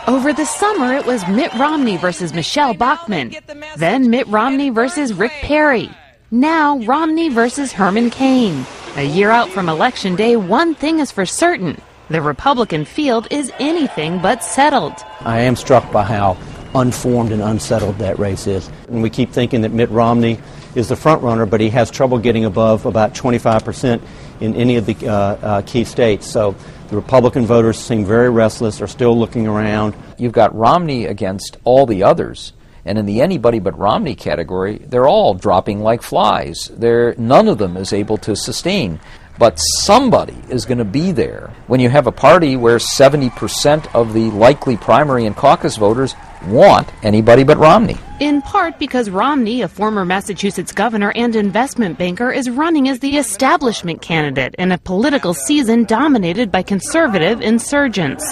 Over the summer, it was Mitt Romney versus Michelle Bachmann. Then Mitt Romney versus Rick Perry. Now Romney versus Herman Cain. A year out from Election Day, one thing is for certain. The Republican field is anything but settled. I am struck by how unformed and unsettled that race is. And we keep thinking that Mitt Romney is the front runner, but he has trouble getting above about 25% in any of the key states. So the Republican voters seem very restless, are still looking around. You've got Romney against all the others. And in the anybody but Romney category, they're all dropping like flies. None of them is able to sustain. But somebody is going to be there. When you have a party where 70% of the likely primary and caucus voters want anybody but Romney. In part because Romney, a former Massachusetts governor and investment banker, is running as the establishment candidate in a political season dominated by conservative insurgents.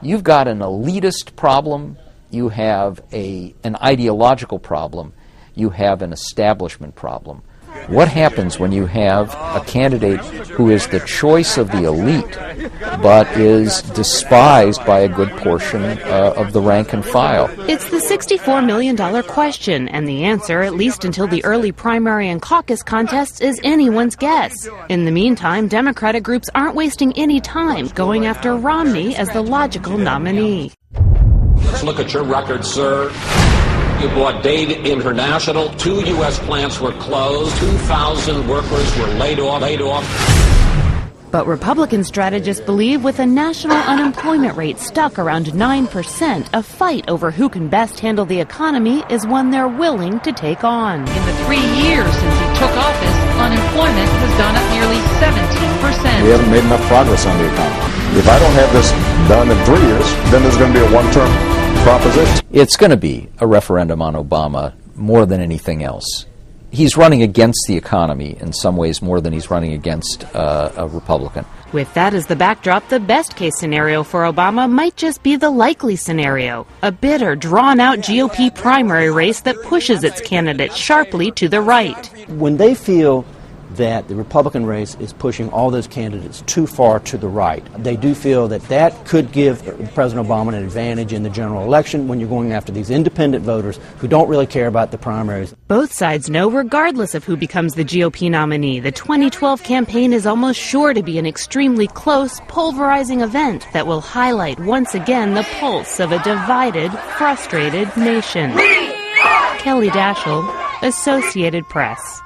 You've got an elitist problem. You have an ideological problem. You have an establishment problem. What happens when you have a candidate who is the choice of the elite but is despised by a good portion of the rank and file? It's the $64 million question, and the answer, at least until the early primary and caucus contests, is anyone's guess. In the meantime, Democratic groups aren't wasting any time going after Romney as the logical nominee. Let's look at your record, sir. You bought Dade International. 2 U.S. plants were closed. 2,000 workers were laid off. But Republican strategists believe with a national unemployment rate stuck around 9%, a fight over who can best handle the economy is one they're willing to take on. In the 3 years since he took office, unemployment has gone up nearly 17%. We haven't made enough progress on the economy. If I don't have this done in 3 years, then there's going to be a one-term proposition. It's going to be a referendum on Obama more than anything else. He's running against the economy in some ways more than he's running against a Republican. With that as the backdrop, the best-case scenario for Obama might just be the likely scenario, a bitter, drawn-out GOP primary race that pushes its candidate sharply to the right. When they feel that the Republican race is pushing all those candidates too far to the right, they do feel that that could give President Obama an advantage in the general election when you're going after these independent voters who don't really care about the primaries. Both sides know, regardless of who becomes the GOP nominee, the 2012 campaign is almost sure to be an extremely close, pulverizing event that will highlight once again the pulse of a divided, frustrated nation. Kelly Daschle, Associated Press.